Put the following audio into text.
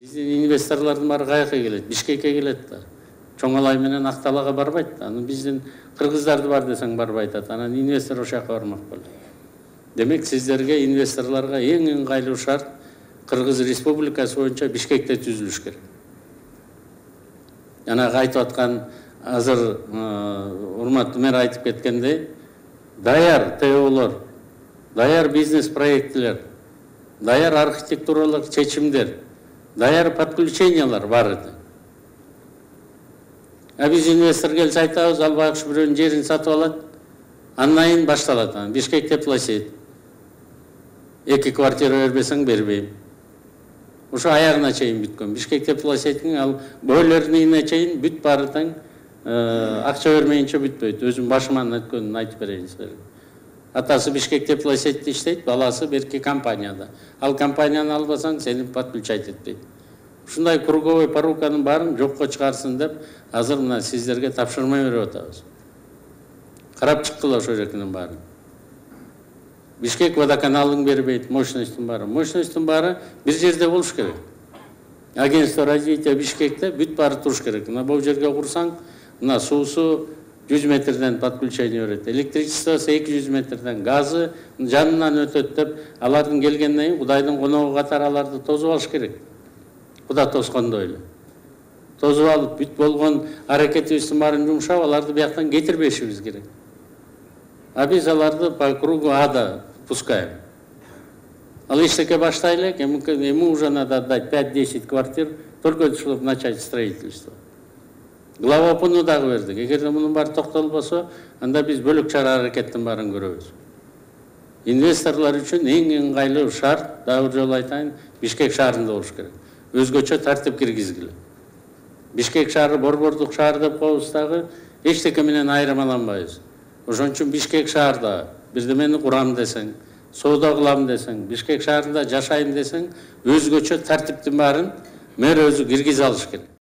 Биздин инвесторлордун баары каяка келет? Бишкекке келет да. Чоңалай менен Акталага барбайт да. Анан биздин кыргыздарды бар десең барбайт. Анан инвестор ошол жака бармак болот. Демек сиздерге, инвесторлорго эң ыңгайлуу шарт Кыргыз Республикасы боюнча Бишкекте түзүлүш керек. Жана айтып аткан азыр урматтуу мэр айтып кеткендей, даяр ТОлор, даяр бизнес проектилер, даяр архитектуралык чечимдер, даяр подключениялар бар эди. Биз инвестор келсе айтабыз, ал байкуш бирөөнүн жерин сатып алат, андан кийин башталат. Бишкекте площадь. 2 квартира бербесең бербейм. Ошо аягына чейин бүткөн. Бишкекте площадьтин ал бойлерине чейин бүт баары тең, акча бермейинче бүтпөйт. Өзүм башыман өткөнүн айтып берейин силерге. Атасы Бишкекте площадьте иштейт, баласы берки компанияда. Ал компанияны албасаң, сени подключать этпейт. Ушундай круговой поруканын баарын жокко чыгарсын деп, азыр мына сиздерге тапшырма берип атабыз. Карап чыккыла ошол жердин баарын. Бишкек водоканалын бербейт, мощностьтун баары. Мощностьтун баары бир жерде болуш керек. Агентство развития Бишкекте бүт баары туруш керек. Мына бул жерге курсаң, мына суусу 100 метрден подключение берет. Электричествосы 200 метрден, газы жанынан өтөт деп, алардын келгенден кийин Кудайдын коногу катары аларды тосуп алыш керек. Куда тоскондой эле. Тосуп алып, бүт болгон аракетибиздин баарын жумшап, аларды бияктан кетирбешибиз керек. Биз аларды по кругу ада пускаем. Ал иштеке баштайлы, ему уже надо отдать 5-10 квартир, только чтобы начать строительство. Глава пуну дагы бердик. Эгерде мунун баары токтолбосо, анда биз бөлөк чара аракеттин баарын көрөбүз. Инвесторлор үчүн эң ыңгайлуу шарт, дагы бир жолу айтайын, Бишкек шаарында болуш керек. Өзгөчө тартип киргизгиле. Бишкек шаары борбордук шаар деп коебуз дагы, эчтеке менен айырмаланбайбыз. Ошон үчүн Бишкек шаарда бирдемени курам десең, соода кылам десең, Бишкек шаарында жашайм десең, өзгөчө тартиптин баарын мэр өзү киргизе алыш керек.